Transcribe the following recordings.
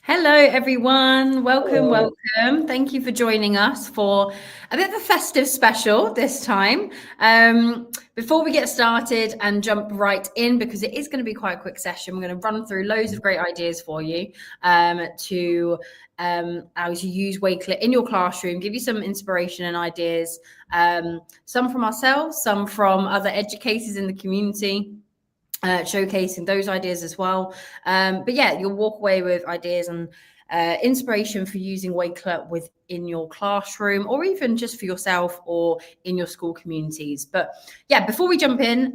Hello, everyone. Welcome, Hello. welcome. Thank you for joining us for a bit of a festive special this time. Before we get started and jump right in, because it is going to be quite a quick session, we're going to run through loads of great ideas for you to how to use Wakelet in your classroom, give you some inspiration and ideas, some from ourselves, some from other educators in the community. Showcasing those ideas as well. But yeah, you'll walk away with ideas and inspiration for using Wakelet within your classroom or even just for yourself or in your school communities. But yeah, before we jump in,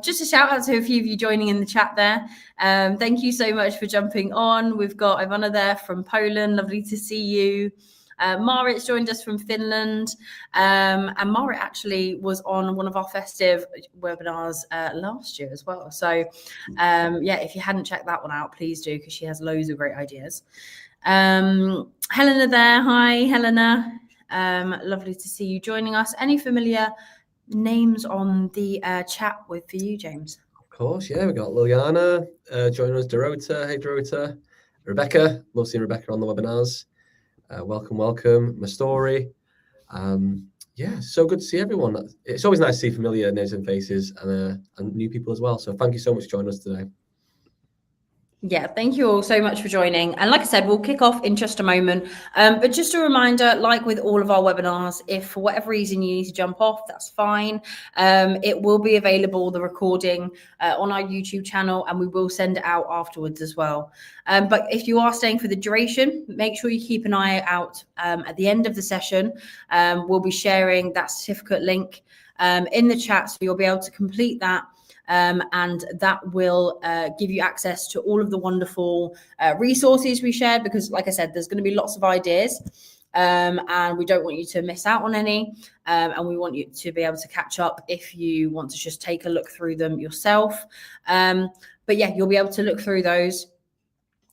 just a shout out to a few of you joining in the chat there. Thank you so much for jumping on. We've got Ivana there from Poland. Lovely to see you. Marit's joined us from Finland, and Marit actually was on one of our festive webinars last year as well. So yeah, if you hadn't checked that one out, please do, because she has loads of great ideas. Helena there. Hi, Helena. Lovely to see you joining us. Any familiar names on the chat for you, James? Of course, yeah, we got Liliana joining us, Dorota. Hey, Dorota. Rebecca. Love seeing Rebecca on the webinars. Welcome. My story. Yeah, so good to see everyone. It's always nice to see familiar names and faces and new people as well. So thank you so much for joining us today. Yeah, thank you all so much for joining. And like I said, we'll kick off in just a moment. But just a reminder, like with all of our webinars, if for whatever reason you need to jump off, that's fine. It will be available, the recording, on our YouTube channel, and we will send it out afterwards as well. But if you are staying for the duration, make sure you keep an eye out at the end of the session. We'll be sharing that certificate link in the chat, so you'll be able to complete that. And that will give you access to all of the wonderful resources we shared, because like I said, there's going to be lots of ideas and we don't want you to miss out on any, and we want you to be able to catch up if you want to just take a look through them yourself. But yeah, you'll be able to look through those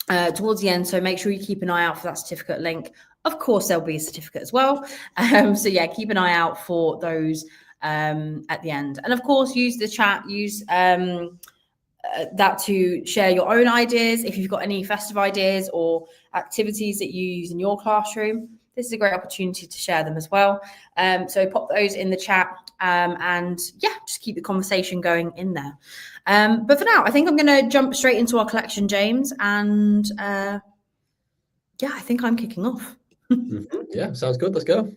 towards the end, so make sure you keep an eye out for that certificate link. Of course, there'll be a certificate as well, so yeah, keep an eye out for those at the end. And of course, use the chat, use that to share your own ideas. If you've got any festive ideas or activities that you use in your classroom, this is a great opportunity to share them as well. So pop those in the chat, and yeah, just keep the conversation going in there. But for now, I think I'm going to jump straight into our collection, James, and yeah, I think I'm kicking off. Yeah, sounds good. Let's go.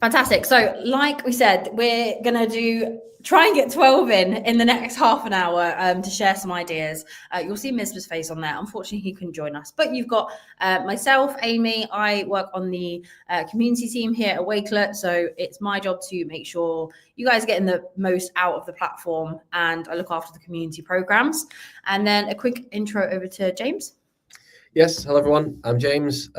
Fantastic. So like we said, we're going to try and get 12 in the next half an hour to share some ideas. You'll see Mizpa's face on there. Unfortunately, he couldn't join us. But you've got myself, Amy. I work on the community team here at Wakelet. So it's my job to make sure you guys are getting the most out of the platform, and I look after the community programs. And then a quick intro over to James. Yes, hello everyone. I'm James.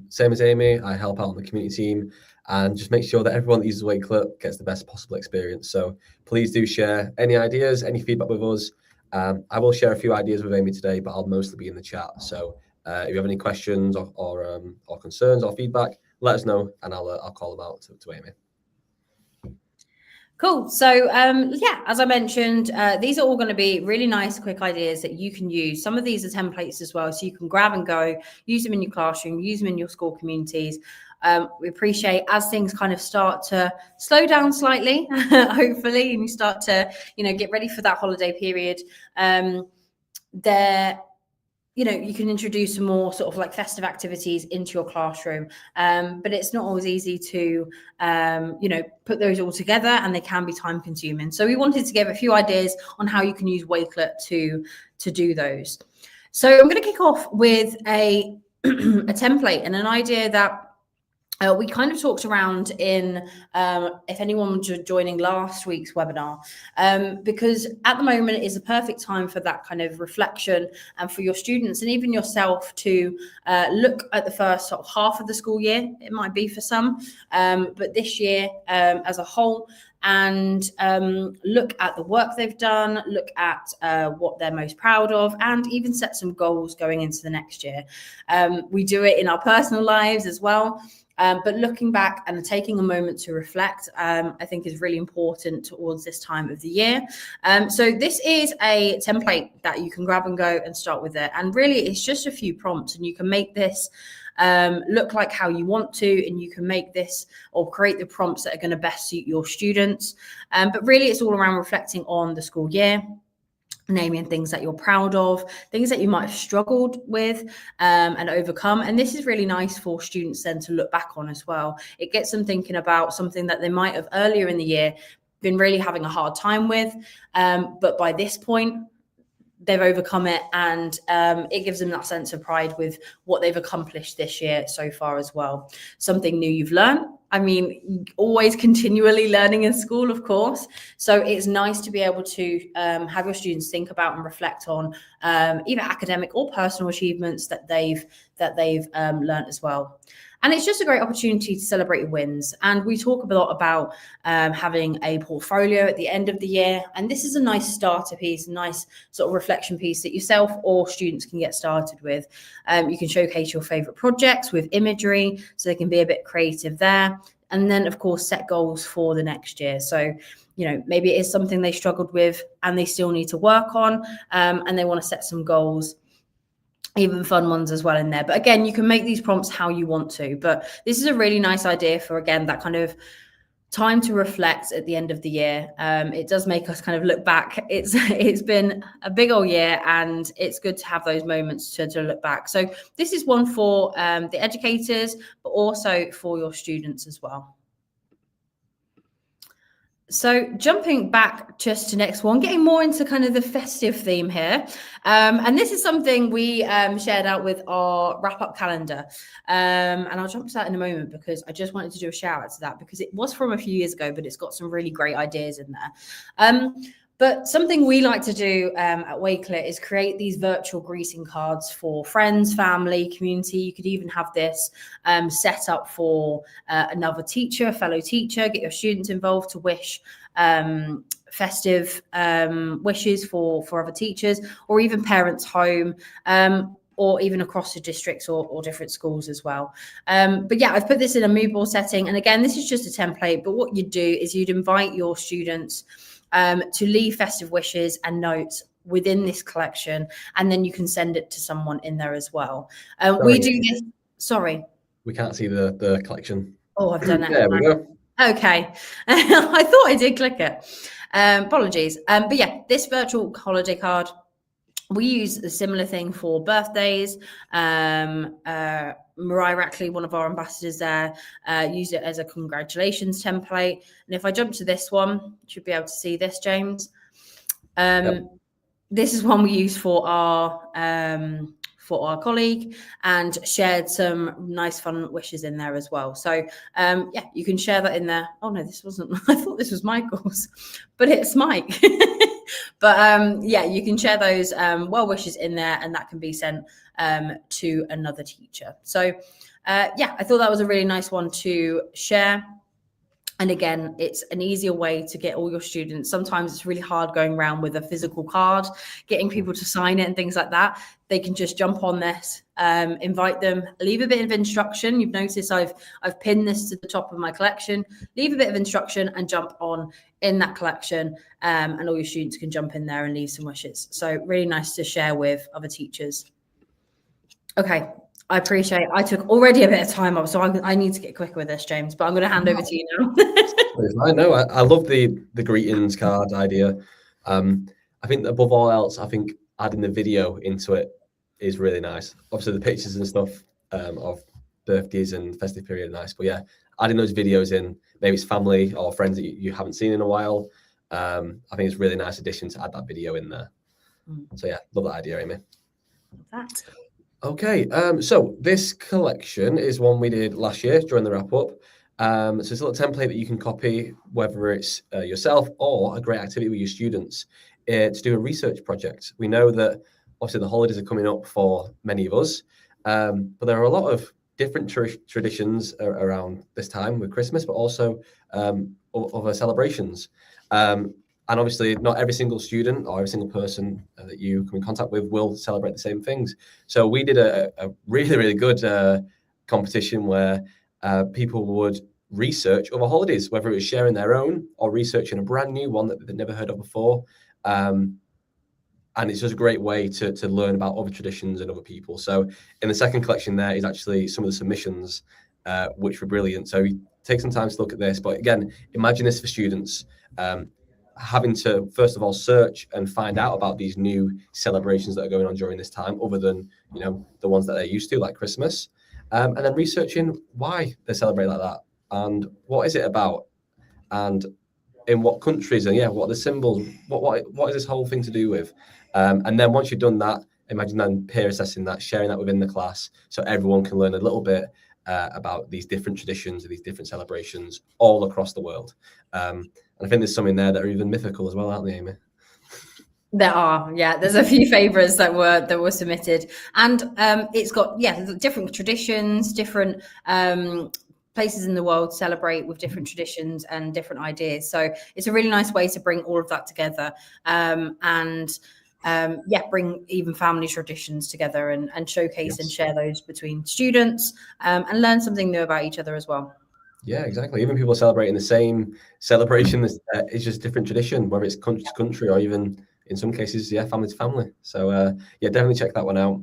Same as Amy, I help out on the community team and just make sure that everyone that uses Wakelet gets the best possible experience. So please do share any ideas, any feedback with us. I will share a few ideas with Amy today, but I'll mostly be in the chat. So if you have any questions or concerns or feedback, let us know and I'll call them out to Amy. Cool. So yeah, as I mentioned, these are all going to be really nice, quick ideas that you can use. Some of these are templates as well, so you can grab and go, use them in your classroom, use them in your school communities. We appreciate as things kind of start to slow down slightly, hopefully, and you start to, get ready for that holiday period. You can introduce some more sort of like festive activities into your classroom, but it's not always easy to put those all together, and they can be time consuming. So we wanted to give a few ideas on how you can use Wakelet to do those. So I'm going to kick off with a template and an idea that we kind of talked around in, if anyone was joining last week's webinar, because at the moment it is a perfect time for that kind of reflection and for your students and even yourself to look at the first sort of half of the school year. It might be for some, but this year as a whole, and look at the work they've done, look at what they're most proud of, and even set some goals going into the next year. We do it in our personal lives as well. But looking back and taking a moment to reflect, I think is really important towards this time of the year. So this is a template that you can grab and go and start with it. And really, it's just a few prompts, and you can make this look like how you want to, and you can make this or create the prompts that are going to best suit your students. But really, it's all around reflecting on the school year, naming things that you're proud of, things that you might have struggled with and overcome. And this is really nice for students then to look back on as well. It gets them thinking about something that they might have earlier in the year been really having a hard time with, but by this point they've overcome it, and it gives them that sense of pride with what they've accomplished this year so far as well. Something new you've learned. I mean, always continually learning in school, of course. So it's nice to be able to have your students think about and reflect on either academic or personal achievements that they've learned as well. And it's just a great opportunity to celebrate wins. And we talk a lot about having a portfolio at the end of the year. And this is a nice starter piece, a nice sort of reflection piece that yourself or students can get started with. You can showcase your favorite projects with imagery, so they can be a bit creative there. And then, of course, set goals for the next year. So, you know, maybe it is something they struggled with and they still need to work on, and they want to set some goals, even fun ones as well in there. But again, you can make these prompts how you want to. But this is a really nice idea for, again, that kind of time to reflect at the end of the year. It does make us kind of look back. It's been a big old year, and it's good to have those moments to look back. So this is one for the educators, but also for your students as well. So jumping back just to next one, getting more into kind of the festive theme here. And this is something we shared out with our wrap-up calendar. And I'll jump to that in a moment, because I just wanted to do a shout out to that, because it was from a few years ago, but it's got some really great ideas in there. But something we like to do at Wakelet is create these virtual greeting cards for friends, family, community. You could even have this set up for another teacher, a fellow teacher, get your students involved to wish festive wishes for other teachers, or even parents home, or even across the districts or different schools as well. But yeah, I've put this in a mood board setting. And again, this is just a template, but what you'd do is you'd invite your students to leave festive wishes and notes within this collection, and then you can send it to someone in there as well. We do this. Sorry, we can't see the collection. Oh, I've done it. There we go. Okay, I thought I did click it. Apologies. But yeah, this virtual holiday card, we use a similar thing for birthdays. Mariah Rackley, one of our ambassadors there, used it as a congratulations template. And if I jump to this one, you should be able to see this, James. Yep. This is one we use for our colleague, and shared some nice fun wishes in there as well. So yeah, you can share that in there. Oh no, this wasn't, I thought this was Michael's, but it's Mike. But yeah, you can share those well wishes in there, and that can be sent to another teacher. So yeah, I thought that was a really nice one to share. And again, it's an easier way to get all your students. Sometimes it's really hard going around with a physical card, getting people to sign it and things like that. They can just jump on this, invite them, leave a bit of instruction. You've noticed I've pinned this to the top of my collection. Leave a bit of instruction and jump on in that collection, and all your students can jump in there and leave some wishes. So really nice to share with other teachers. Okay. I appreciate I took already a bit of time up, so I need to get quicker with this, James, but I'm going to hand over to you now. I know. I love the greetings card idea. I think above all else, I think adding the video into it is really nice. Obviously, the pictures and stuff of birthdays and festive period are nice, but yeah, adding those videos in, maybe it's family or friends that you haven't seen in a while. I think it's a really nice addition to add that video in there. So yeah, love that idea, Amy. That. Okay, so this collection is one we did last year during the wrap-up. So it's a little template that you can copy, whether it's yourself or a great activity with your students to do a research project. We know that obviously the holidays are coming up for many of us, but there are a lot of different traditions around this time with Christmas, but also other celebrations. And obviously, not every single student or every single person that you come in contact with will celebrate the same things. So we did a really, really good competition where people would research other holidays, whether it was sharing their own or researching a brand new one that they'd never heard of before. And it's just a great way to learn about other traditions and other people. So in the second collection there is actually some of the submissions, which were brilliant. So take some time to look at this. But again, imagine this for students, having to, first of all, search and find out about these new celebrations that are going on during this time, other than, the ones that they're used to, like Christmas. And then researching why they celebrate like that and what is it about and in what countries and what are the symbols, what is this whole thing to do with? And then once you've done that, imagine then peer assessing that, sharing that within the class so everyone can learn a little bit about these different traditions and these different celebrations all across the world. And I think there's some in there that are even mythical as well, aren't they, Amy? There are, there's a few favourites that were submitted, and it's got different traditions, different places in the world celebrate with different traditions and different ideas. So it's a really nice way to bring all of that together, and bring even family traditions together and showcase and share those between students, and learn something new about each other as well. Yeah, exactly. Even people celebrating the same celebration, it's just different tradition, whether it's country to country or even in some cases, family to family. So definitely check that one out.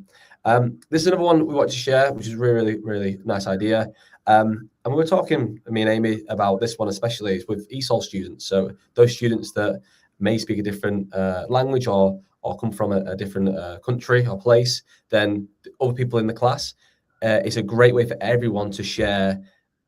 This is another one we want to share, which is really, really nice idea. And we were talking, me and Amy, about this one especially with ESOL students. So those students that may speak a different language or come from a different country or place than other people in the class. It's a great way for everyone to share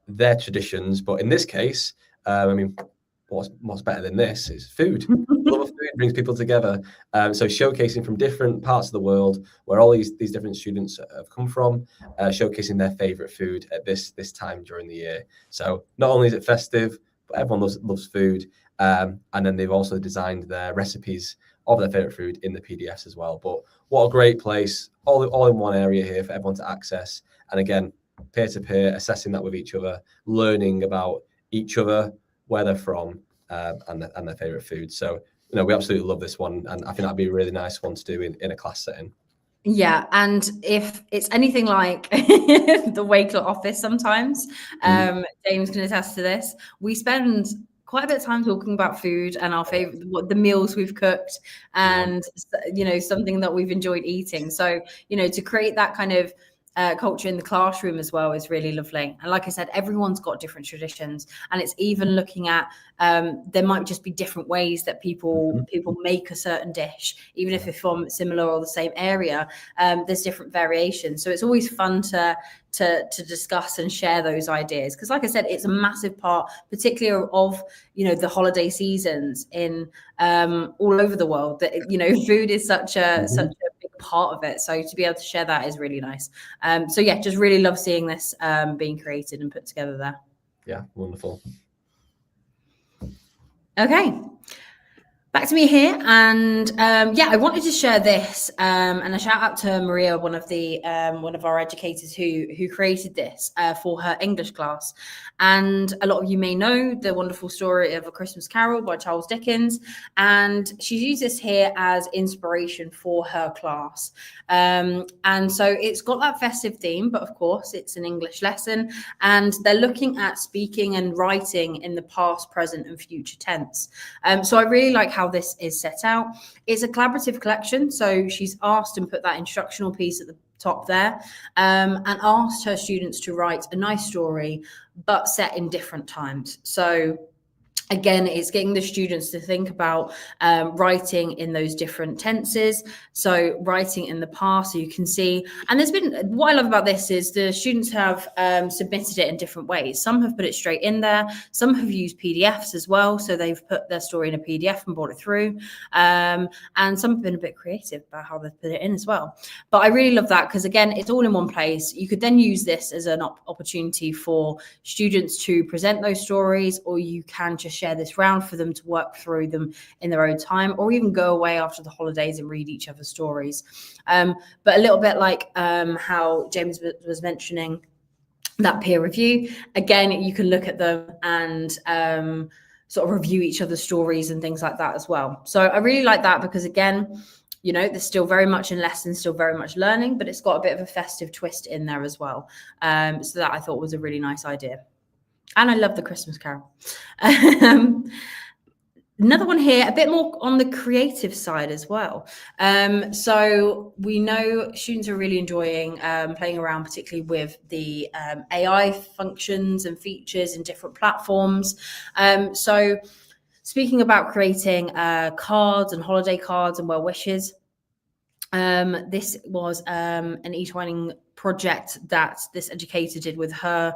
their traditions. But in this case, what's better than this is food. The love of food brings people together. So showcasing from different parts of the world where all these different students have come from, showcasing their favorite food at this time during the year. So not only is it festive, but everyone loves food. And then they've also designed their recipes of their favorite food in the PDFs as well. But what a great place, all in one area here for everyone to access. And again, peer-to-peer, assessing that with each other, learning about each other, where they're from, and their favorite food. So, we absolutely love this one. And I think that'd be a really nice one to do in a class setting. Yeah, and if it's anything like the Wakelet office sometimes, James can attest to this, we spend quite a bit of time talking about food and our favorite, the meals we've cooked and, something that we've enjoyed eating. So, to create that kind of culture in the classroom as well is really lovely. And like I said, everyone's got different traditions, and it's even looking at there might just be different ways that people make a certain dish, even if it's from similar or the same area. There's different variations, so it's always fun to discuss and share those ideas, because like I said, it's a massive part, particularly of the holiday seasons in all over the world, that food is such a big part of it. So to be able to share that is really nice. So just really love seeing this being created and put together there. Yeah, wonderful. Okay, back to me here, and I wanted to share this, and a shout out to Maria, one of our educators who created this for her English class. And a lot of you may know the wonderful story of A Christmas Carol by Charles Dickens, and she's used this here as inspiration for her class. And so it's got that festive theme, but of course it's an English lesson, and they're looking at speaking and writing in the past, present, and future tense. So I really like how this is set out. It's a collaborative collection, so she's asked and put that instructional piece at the top there, and asked her students to write a nice story, but set in different times. So again, it's getting the students to think about writing in those different tenses. So writing in the past, so you can see, and what I love about this is the students have submitted it in different ways. Some have put it straight in there. Some have used PDFs as well. So they've put their story in a PDF and brought it through. And some have been a bit creative about how they've put it in as well. But I really love that, because again, it's all in one place. You could then use this as an opportunity for students to present those stories, or you can just share this round for them to work through them in their own time, or even go away after the holidays and read each other's stories. But a little bit like how James was mentioning, that peer review, again, you can look at them and sort of review each other's stories and things like that as well. So I really like that, because again, you know, they're still very much in lessons, still very much learning, but it's got a bit of a festive twist in there as well. So that I thought was a really nice idea. And I love the Christmas Carol. Another one here, a bit more on the creative side as well. So we know students are really enjoying playing around, particularly with the AI functions and features in different platforms. So speaking about creating cards and holiday cards and well wishes, this was an e-twinning project that this educator did with her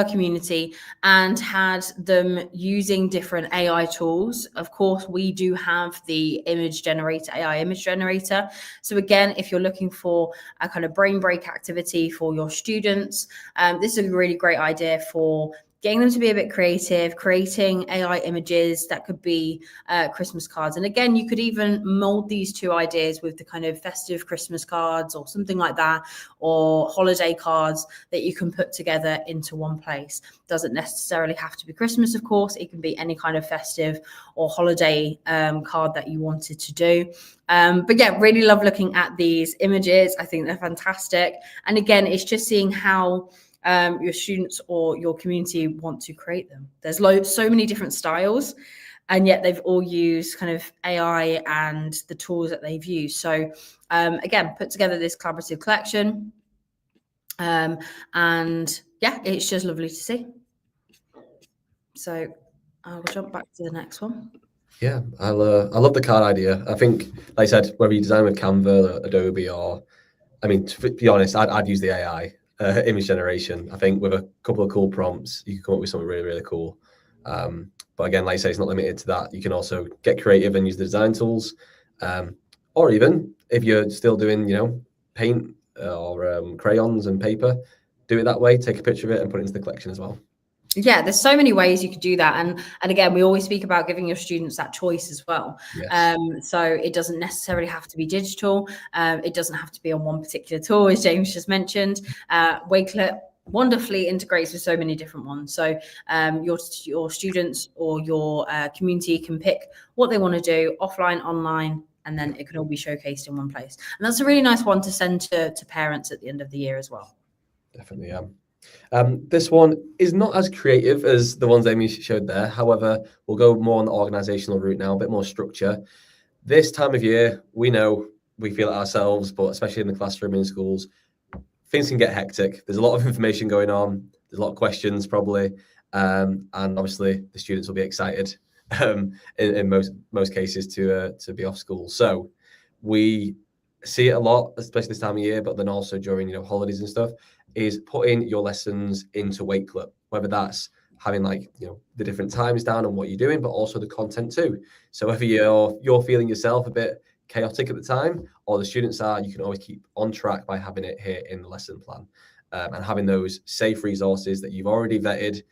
community, and had them using different AI tools. Of course, we do have the AI image generator. So again, if you're looking for a kind of brain break activity for your students, this is a really great idea for getting them to be a bit creative, creating AI images that could be Christmas cards. And again, you could even mold these two ideas with the kind of festive Christmas cards or something like that, or holiday cards that you can put together into one place. Doesn't necessarily have to be Christmas, of course. It can be any kind of festive or holiday card that you wanted to do. But yeah, really love looking at these images. I think they're fantastic. And again, it's just seeing how your students or your community want to create them. There's so many different styles, and yet they've all used kind of AI and the tools that they've used. So again, put together this collaborative collection, and yeah, it's just lovely to see. So I'll jump back to the next one. Yeah, I love the card idea. I think, like I said, whether you design with Canva, Adobe, or, I mean, to be honest, I'd use the AI image generation. I think with a couple of cool prompts, you can come up with something really, really cool. But again, like I say, it's not limited to that. You can also get creative and use the design tools, or even if you're still doing, paint or crayons and paper, do it that way. Take a picture of it and put it into the collection as well. Yeah, there's so many ways you could do that. And again, we always speak about giving your students that choice as well. Yes. So it doesn't necessarily have to be digital. It doesn't have to be on one particular tool, as James just mentioned. Wakelet wonderfully integrates with so many different ones. So your students or your community can pick what they want to do, offline, online, and then it can all be showcased in one place. And that's a really nice one to send to parents at the end of the year as well. Definitely, yeah. This one is not as creative as the ones Amy showed there. However, we'll go more on the organizational route now, a bit more structure. This time of year, we know, we feel it ourselves, but especially in the classroom in schools, things can get hectic. There's a lot of information going on. There's a lot of questions probably. And obviously the students will be excited in most cases to be off school. So we see it a lot, especially this time of year, but then also during holidays and stuff, is putting your lessons into Wakelet, whether that's having the different times down and what you're doing, but also the content too. So if you're feeling yourself a bit chaotic at the time, or the students are, you can always keep on track by having it here in the lesson plan, and having those safe resources that you've already vetted.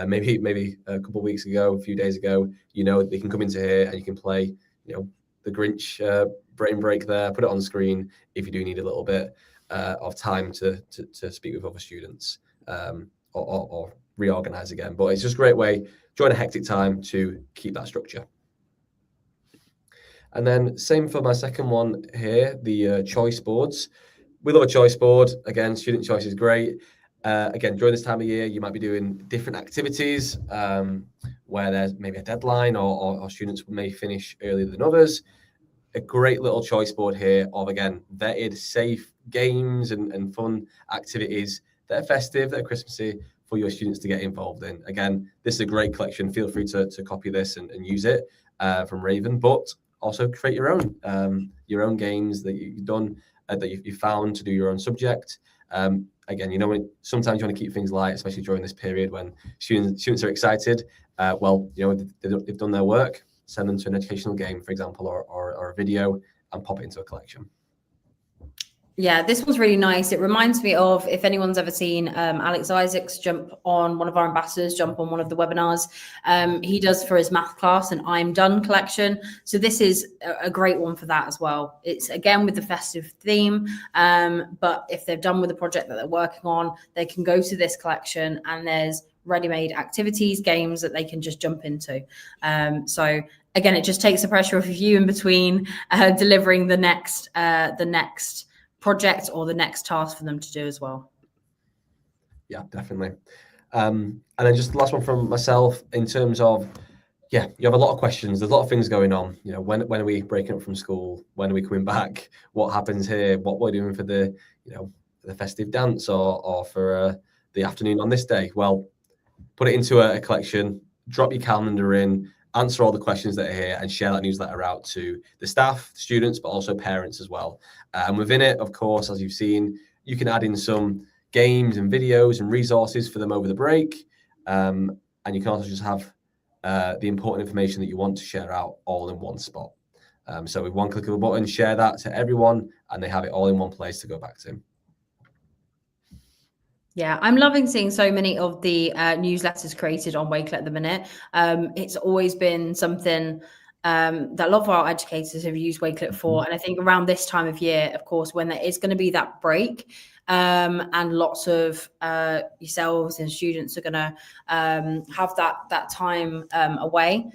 Maybe a couple of weeks ago, a few days ago, they can come into here and you can play, the Grinch brain break there, put it on the screen if you do need a little bit of time to speak with other students, or reorganize again. But it's just a great way during a hectic time to keep that structure. And then same for my second one here, the choice boards. We love a choice board. Again, student choice is great. Again, during this time of year, you might be doing different activities where there's maybe a deadline, or students may finish earlier than others. A great little choice board here of, again, vetted, safe games and fun activities that are festive, that are Christmassy, for your students to get involved in. Again, this is a great collection. Feel free to copy this and use it from Raven, but also create your own games that you've done, that you found to do your own subject. Again, sometimes you want to keep things light, especially during this period when students are excited. They've done their work. Send them to an educational game, for example, or a video, and pop it into a collection. Yeah, this one's really nice. It reminds me of, if anyone's ever seen Alex Isaacs jump on one of our ambassadors, jump on one of the webinars. He does for his math class an I'm Done collection. So this is a great one for that as well. It's again with the festive theme, but if they're done with the project that they're working on, they can go to this collection and there's ready-made activities, games that they can just jump into. So again, it just takes the pressure off of you in between delivering the next project or the next task for them to do as well. Yeah, definitely. And then just the last one from myself in terms of, yeah, you have a lot of questions. There's a lot of things going on. You know, when are we breaking up from school? When are we coming back? What happens here? What we're doing for the, you know, the festive dance or for the afternoon on this day? Well, put it into a collection, drop your calendar in, answer all the questions that are here, and share that newsletter out to the staff, students, but also parents as well. And within it, of course, as you've seen, you can add in some games and videos and resources for them over the break. And you can also just have the important information that you want to share out all in one spot. So with one click of a button, share that to everyone, and they have it all in one place to go back to. Yeah, I'm loving seeing so many of the newsletters created on Wakelet at the minute. It's always been something that a lot of our educators have used Wakelet for. And I think around this time of year, of course, when there is going to be that break and lots of yourselves and students are going to have that time away,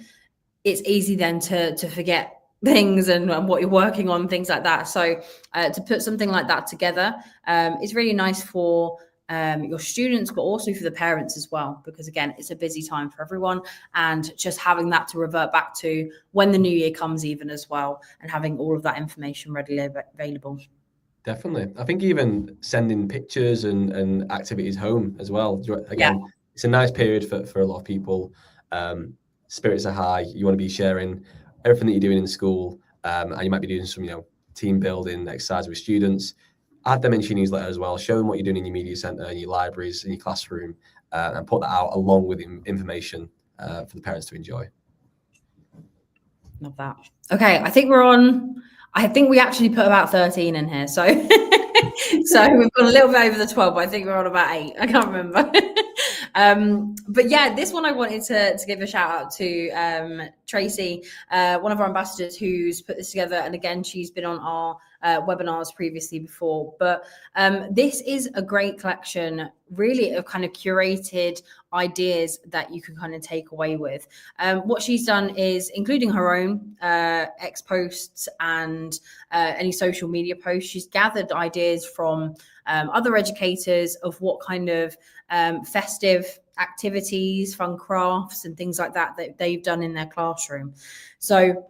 it's easy then to forget things and what you're working on, things like that. So to put something like that together is really nice for your students, but also for the parents as well, because again, it's a busy time for everyone, and just having that to revert back to when the new year comes even as well, and having all of that information readily available. Definitely. I think even sending pictures and activities home as well. Again, It's a nice period for a lot of people. Spirits are high. You want to be sharing everything that you're doing in school, and you might be doing some, you know, team building exercise with students. Add them into your newsletter as well. Show them what you're doing in your media center, in your libraries, in your classroom, and put that out along with information for the parents to enjoy. Love that. Okay, I think we actually put about 13 in here. So so we've gone a little bit over the 12, but I think we're on about 8. I can't remember. But yeah, this one I wanted to give a shout out to Tracy, one of our ambassadors who's put this together. And again, she's been on our webinars previously before. But this is a great collection, really, of kind of curated ideas that you can kind of take away with. What she's done is, including her own X posts and any social media posts, she's gathered ideas from other educators of what kind of festive activities, fun crafts and things like that they've done in their classroom. So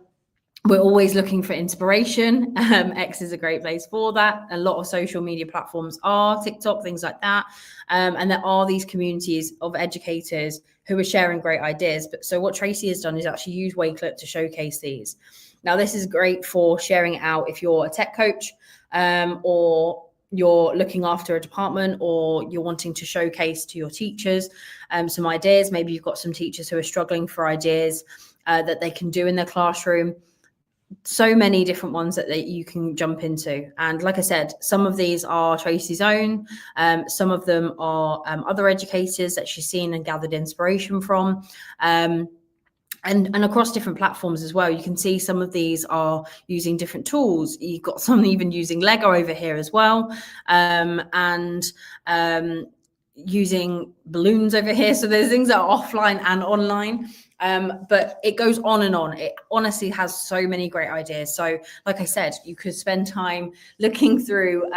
we're always looking for inspiration. X is a great place for that. A lot of social media platforms are, TikTok, things like that. And there are these communities of educators who are sharing great ideas. But so what Tracy has done is actually use Wakelet to showcase these. Now, this is great for sharing it out if you're a tech coach or you're looking after a department, or you're wanting to showcase to your teachers some ideas. Maybe you've got some teachers who are struggling for ideas that they can do in their classroom. So many different ones that you can jump into. And like I said, some of these are Tracy's own. Some of them are other educators that she's seen and gathered inspiration from. And across different platforms as well. You can see some of these are using different tools. You've got some even using Lego over here as well. And using balloons over here. So there's things that are offline and online. But it goes on and on. It honestly has so many great ideas. So like I said, you could spend time looking through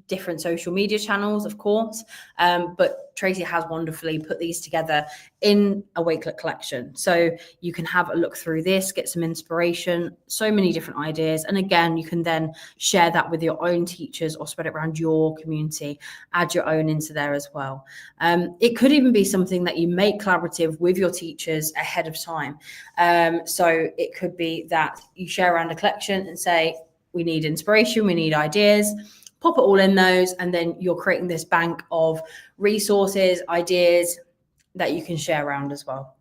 different social media channels, of course, but Tracy has wonderfully put these together in a Wakelet collection. So you can have a look through this, get some inspiration, so many different ideas. And again, you can then share that with your own teachers or spread it around your community, add your own into there as well. It could even be something that you make collaborative with your teachers ahead of time. So it could be that you share around a collection and say, we need inspiration, we need ideas. Pop it all in those, and then you're creating this bank of resources, ideas that you can share around as well.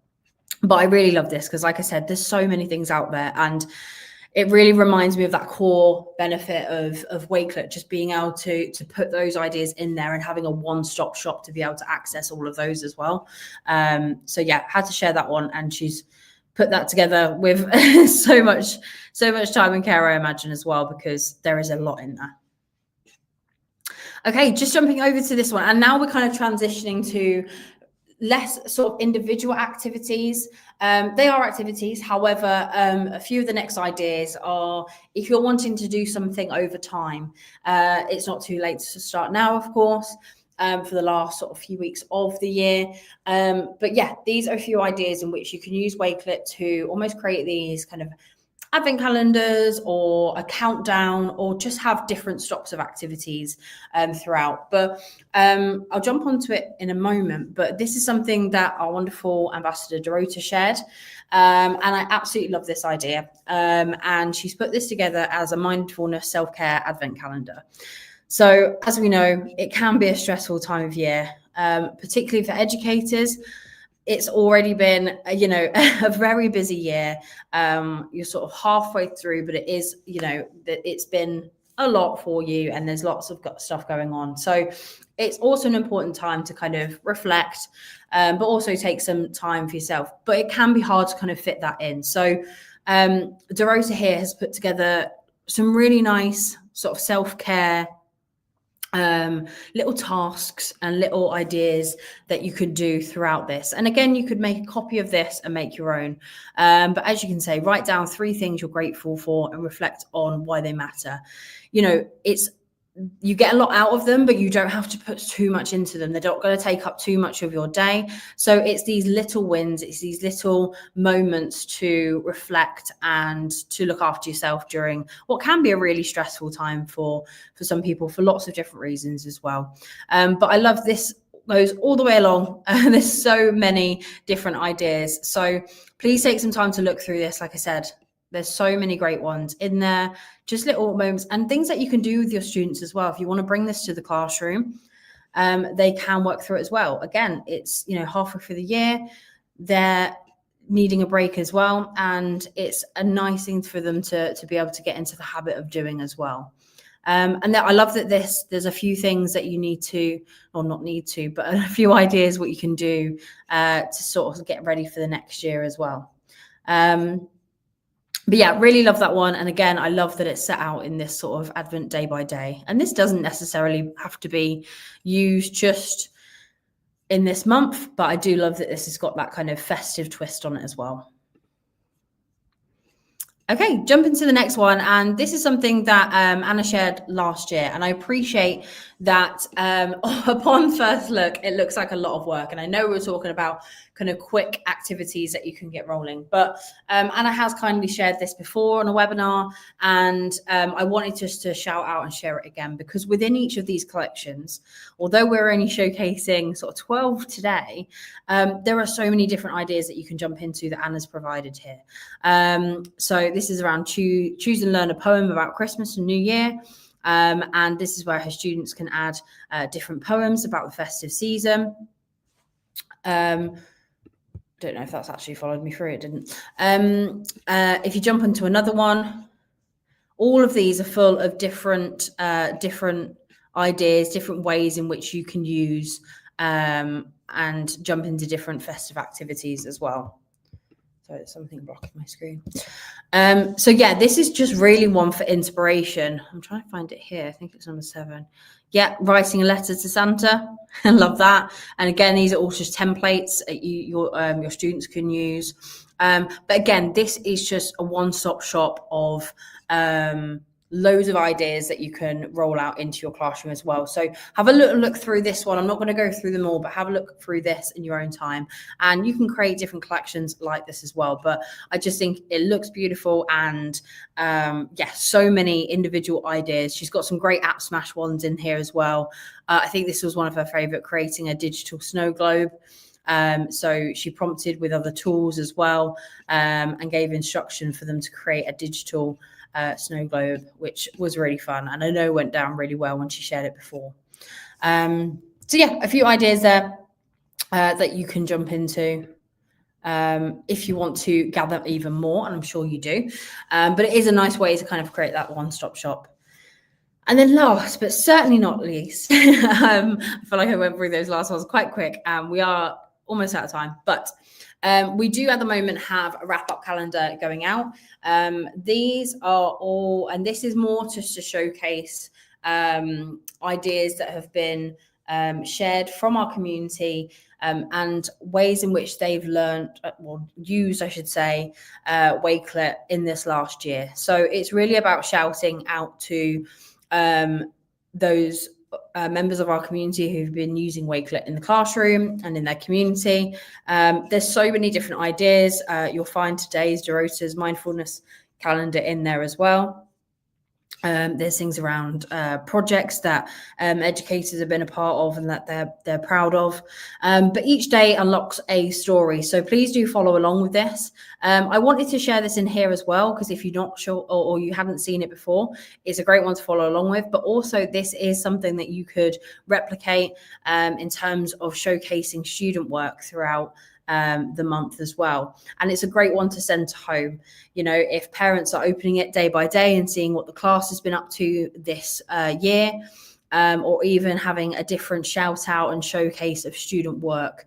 But I really love this because, like I said, there's so many things out there, and it really reminds me of that core benefit of Wakelet, just being able to put those ideas in there and having a one-stop shop to be able to access all of those as well. So yeah, had to share that one, and she's put that together with so much time and care, I imagine, as well, because there is a lot in there. Okay, just jumping over to this one. And now we're kind of transitioning to less sort of individual activities. They are activities. However, a few of the next ideas are, if you're wanting to do something over time, it's not too late to start now, of course, for the last sort of few weeks of the year. But yeah, these are a few ideas in which you can use Wakelet to almost create these kind of advent calendars or a countdown, or just have different stops of activities throughout. But I'll jump onto it in a moment. But this is something that our wonderful ambassador Dorota shared, and I absolutely love this idea. And she's put this together as a mindfulness self-care advent calendar. So as we know, it can be a stressful time of year, particularly for educators. It's already been, a very busy year. You're sort of halfway through, but it is, it's been a lot for you, and there's lots of stuff going on. So it's also an important time to kind of reflect, but also take some time for yourself. But it can be hard to kind of fit that in. So Dorota here has put together some really nice sort of self-care little tasks and little ideas that you could do throughout this. And again, you could make a copy of this and make your own. But as you can say, write down 3 things you're grateful for and reflect on why they matter. You get a lot out of them, but you don't have to put too much into them. They're not going to take up too much of your day. So it's these little wins, it's these little moments to reflect and to look after yourself during what can be a really stressful time for some people, for lots of different reasons as well. But I love this, goes all the way along. There's so many different ideas. So please take some time to look through this. Like I said, there's so many great ones in there, just little moments and things that you can do with your students as well. If you want to bring this to the classroom, they can work through it as well. Again, it's, halfway through the year, they're needing a break as well. And it's a nice thing for them to be able to get into the habit of doing as well. And I love that there's a few things that you need to, or not need to, but a few ideas what you can do to sort of get ready for the next year as well. But yeah, really love that one. And again, I love that it's set out in this sort of Advent day by day. And this doesn't necessarily have to be used just in this month, but I do love that this has got that kind of festive twist on it as well. Okay, jump into the next one. And this is something that Anna shared last year. And I appreciate that upon first look, it looks like a lot of work. And I know we're talking about kind of quick activities that you can get rolling. But Anna has kindly shared this before on a webinar. And I wanted just to shout out and share it again, because within each of these collections, although we're only showcasing sort of 12 today, there are so many different ideas that you can jump into that Anna's provided here. So this is around choose and learn a poem about Christmas and New Year. And this is where her students can add different poems about the festive season. Don't know if that's actually followed me through. It didn't. If you jump into another one, all of these are full of different ideas, different ways in which you can use and jump into different festive activities as well. So it's something blocking my screen. So yeah, this is just really one for inspiration. I'm trying to find it here. I think it's number 7. Yeah, writing a letter to Santa. I love that. And again, these are all just templates that your students can use. But again, this is just a one-stop shop of loads of ideas that you can roll out into your classroom as well. So have a little look through this one. I'm not going to go through them all, but have a look through this in your own time. And you can create different collections like this as well. But I just think it looks beautiful. And yeah, so many individual ideas. She's got some great app smash ones in here as well. I think this was one of her favorite, creating a digital snow globe. So she prompted with other tools as well, and gave instruction for them to create a digital snow globe, which was really fun, and I know went down really well when she shared it before. So yeah, a few ideas there that you can jump into if you want to gather even more, and I'm sure you do. But it is a nice way to kind of create that one-stop shop. And then last, but certainly not least, I feel like I went through those last ones quite quick. We are almost out of time, but we do at the moment have a wrap-up calendar going out. These are all, and this is more just to showcase ideas that have been shared from our community and ways in which they've learned, or used, I should say, Wakelet in this last year. So it's really about shouting out to those members of our community who've been using Wakelet in the classroom and in their community. There's so many different ideas. You'll find today's DeRota's mindfulness calendar in there as well. There's things around projects that educators have been a part of and that they're proud of. But each day unlocks a story. So please do follow along with this. I wanted to share this in here as well, because if you're not sure or you haven't seen it before, it's a great one to follow along with. But also this is something that you could replicate in terms of showcasing student work throughout the month as well. And it's a great one to send to home. You know, if parents are opening it day by day and seeing what the class has been up to this year, or even having a different shout out and showcase of student work,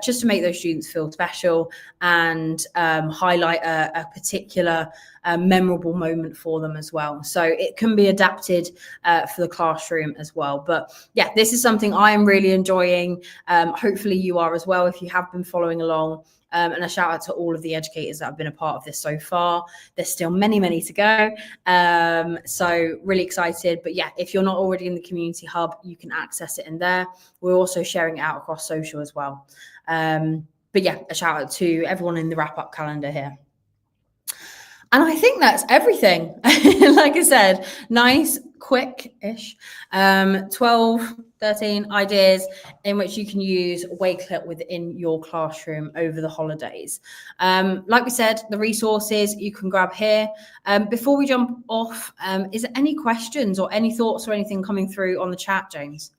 just to make those students feel special and highlight a particular memorable moment for them as well. So it can be adapted for the classroom as well. But yeah, this is something I am really enjoying. Hopefully you are as well if you have been following along. And a shout out to all of the educators that have been a part of this so far. There's still many, many to go. So really excited. But yeah, if you're not already in the community hub, you can access it in there. We're also sharing it out across social as well. But yeah, a shout out to everyone in the wrap up calendar here. And I think that's everything. Like I said, nice, quick-ish, 12, 13 ideas in which you can use Wakelet within your classroom over the holidays. Like we said, the resources you can grab here. Before we jump off, is there any questions or any thoughts or anything coming through on the chat, James?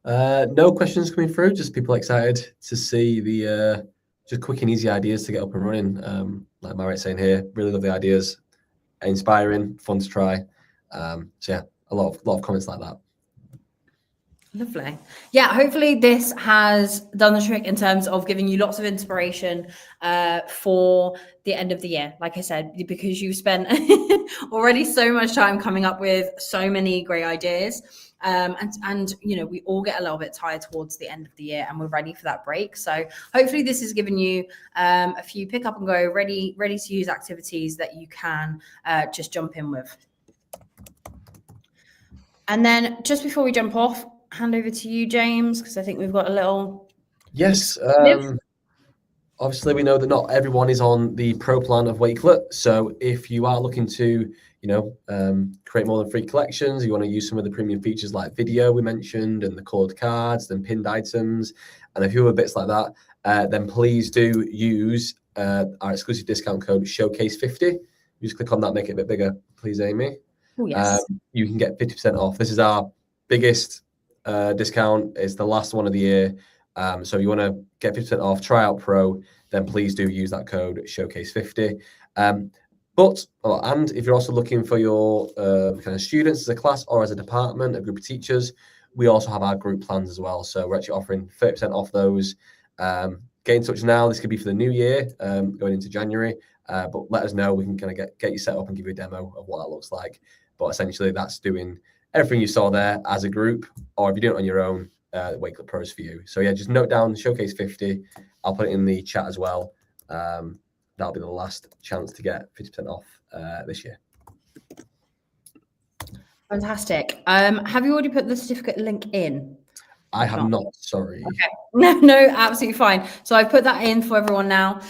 No questions coming through, just people excited to see the just quick and easy ideas to get up and running. Like Marit's saying here, really love the ideas, inspiring, fun to try. So yeah, a lot of comments like that. Lovely. Yeah, hopefully this has done the trick in terms of giving you lots of inspiration for the end of the year. Like I said, because you've spent already so much time coming up with so many great ideas. And you know, we all get a little bit tired towards the end of the year and we're ready for that break. So hopefully this has given you a few pick up and go ready to use activities that you can just jump in with. And then just before we jump off, hand over to you, James, because I think we've got a little... Yes. Obviously, we know that not everyone is on the pro plan of Wakelet. So if you are looking to, create more than 3 collections, you want to use some of the premium features like video we mentioned and the colored cards and pinned items and a few other bits like that, then please do use our exclusive discount code Showcase50. You just click on that, make it a bit bigger, please, Amy. Oh, yes. You can get 50% off. This is our biggest discount. It's the last one of the year. So if you want to get 50% off, try out Pro, then please do use that code Showcase50. And if you're also looking for your kind of students as a class or as a department, a group of teachers, we also have our group plans as well. So we're actually offering 30% off those. Get in touch now. This could be for the new year, going into January. But let us know. We can kind of get you set up and give you a demo of what that looks like. But essentially, that's doing everything you saw there as a group, or if you do it on your own, Wakelet Pro is for you. So yeah, just note down Showcase 50. I'll put it in the chat as well. That'll be the last chance to get 50% off this year. Fantastic. Have you already put the certificate link in? I have not, sorry. Okay. No, absolutely fine. So I've put that in for everyone now.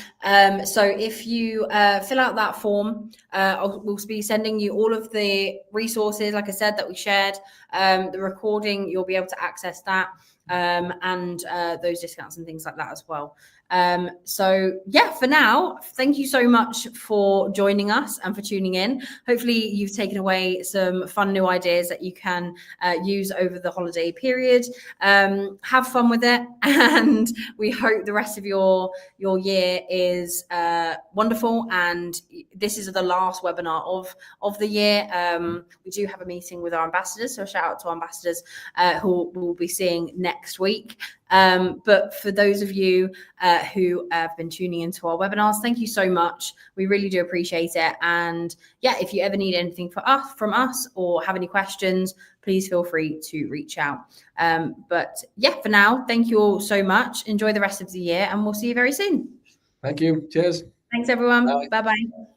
So if you fill out that form, we'll be sending you all of the resources, like I said, that we shared. The recording, you'll be able to access that, and those discounts and things like that as well. So yeah, for now, thank you so much for joining us and for tuning in. Hopefully you've taken away some fun new ideas that you can use over the holiday period. Have fun with it, and we hope the rest of your year is wonderful, and this is the last webinar of the year. We do have a meeting with our ambassadors, so a shout out to our ambassadors who we'll be seeing next week. But for those of you who have been tuning into our webinars, thank you so much. We really do appreciate it. And yeah, if you ever need anything from us or have any questions, please feel free to reach out. But yeah, for now, thank you all so much. Enjoy the rest of the year, and we'll see you very soon. Thank you. Cheers. Thanks, everyone. Bye-bye.